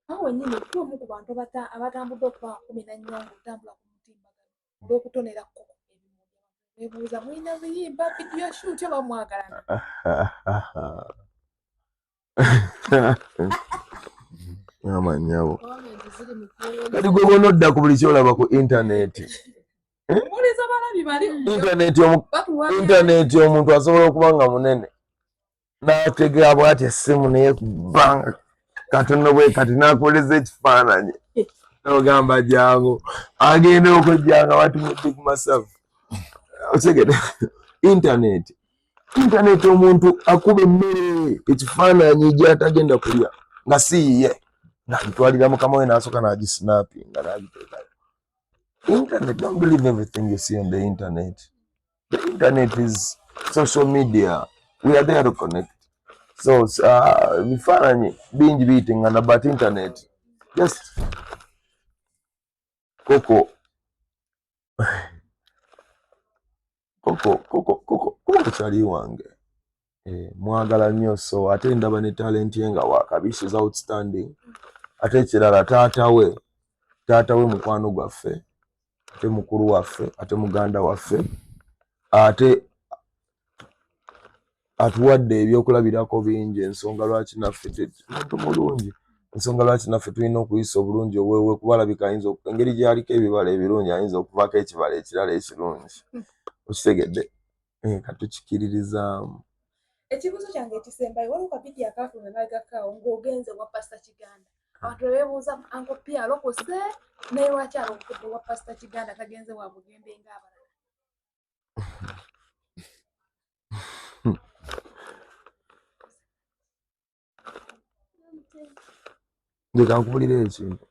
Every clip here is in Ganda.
awe nyine tumu ku bantu abatambudde okuba 14 okutambula ku mutimbagano olw'okutonera kkoko beebuuza mulina biyimba vidiyo shoot oba mwagalana amanyabo kati gwe bona odda ku buli kyolaba ku intaneti intaneti omuntu asobola okuba nga munene n'ategera bw'ati essimu naye kubanga katono bwe kati n'akoleza ekifaananyi n'ogamba jangu agenda okujjanga batumudde ku masavu otegede intaneti omuntu akuba emmere ekifaananyi gy'atagenda kulya nga siiye n'agitwalira mukama we n'asooka n'agisinappinga n'agiteekayo. Internet, don't believe everything you see on the internet. The internet is social media. We are there to connect. So, bifaananyi bingi biyitingana, but internet, just koko kyali wange. Mwagala nnyo, so ate ndaba ne talent ye nga wakabi, she's outstanding. Ate ekirala taata we mukwano gwaffe, ate mukulu waffe, ate muganda waffe, ate atuwadde ebyokulabirako bingi, ensonga lwaki naffe muntu mulungi, ensonga lwaki naffe tulina okuyisa obulungi obwewe kuba alabika ayinza engeri gy'aliko ebibala ebirungi ayinza okuvaako ekibala ekirala ekirungi. Okitegedde? Katukikiririzaamu. Ekibuuzo kyange ekisembayo waliwo kapidi akaafuna n'agakaawo ng'ogenze wa Pastor Kiganda. Abantu beebuuza Uncle P alokose naye lwaki alokodde wa Pastor Kiganda tagenze wa Bugembe ng'abalala? Ndeka nkubulira ekintu.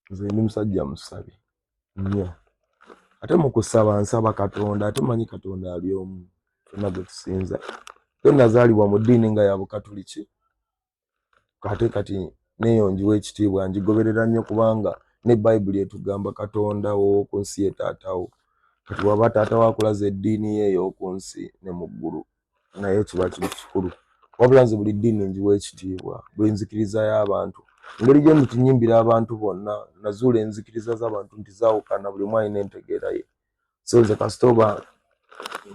Nze ndi musajja musabi nnyo. Ate mu kusaba nsaba Katonda, ate manyi Katonda ali omu. Fenna gwe tusinza. Yo nazaalibwa mu ddiini nga ya Bukatuliki. Kati neeyonjiwa ekitiibwa njigoberera nnyo kubanga ne Bayibuli etugamba Katonda w'oku nsi ye taatawo. Kati waba taatawo akulaza eddiini ye ey'oku nsi ne mu ggulu naye kiba kintu kikulu. Wabula nze buli ddiini njiwa ekitiibwa, buli nzikiriza y'abantu. Engeri gye nyimbira abantu bonna nazuula enzikiriza z'abantu nti zaawukana, buli omu alina entegeera ye. So nze kasita oba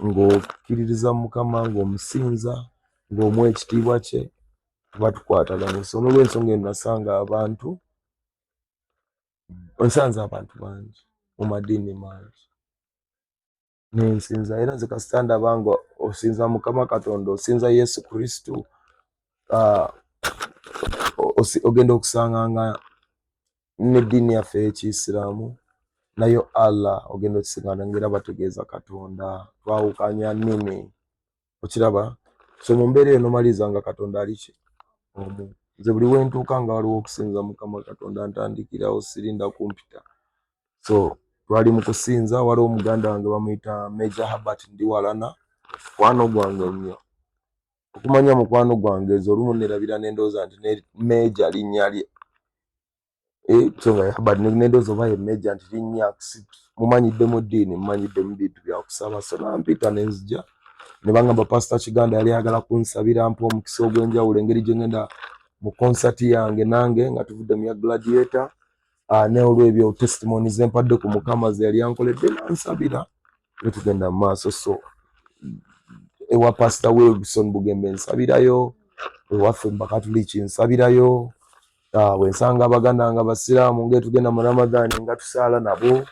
ng'okkiririza Mukama, ng'omusinza, ng'omuwa ekitiibwa kye, tuba tukwataganye. So n'olw'ensonga eno nasanga abantu, onsanze abantu bangi mu madiini mangi. Nensinza era nze kasita ndaba nga osinza Mukama Katonda, osinza Yesu Kristo, ogenda okusanganga n'eddiini yaffe ey'Ekiyisiraamu nayo Allah ogenda okisangana ng'era bategeeza Katonda, twawukanya nnimi. Okiraba? So mu mbeera eno nomaliza nga Katonda ali ki? Omu. Nze buli we ntuuka nga waliwo okusinza Mukama Katonda ntandikirawo, sirinda kumpita. So twali mu kusinza, waliwo muganda wange bamuyita Major Herbert Ndiwalana, mukwano gwange nnyo. Okumanya mukwano gwange ezo olumu nerabira n'endowooza nti ne Major linnya lye. So nga Herbert n'endowooza oba ye Major nti linnya mumanyidde mu ddiini, mumanyidde mu bintu bya kusaba. So nampita ne nzija ne bangamba Pastor Kiganda yali ayagala kunsabira mpa omukisa ogw'enjawulo engeri gye ngenda mu concert yange nange nga tuvudde mu ya Gladiator. Ne olw'ebyo testimony ze mpadde ku Mukama ze yali yankoledde nansabira ne tugenda mu maaso. So ewa Pastor Wilson Bugembe nsabirayo, ewaffe mu Bakatuliki nsabirayo, wensanga Abaganda nga Basiraamu ng'etugenda mu Ramadhan nga tusaala nabo,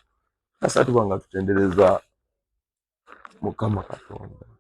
kasa tuba nga tutendereza Mukama Katonda.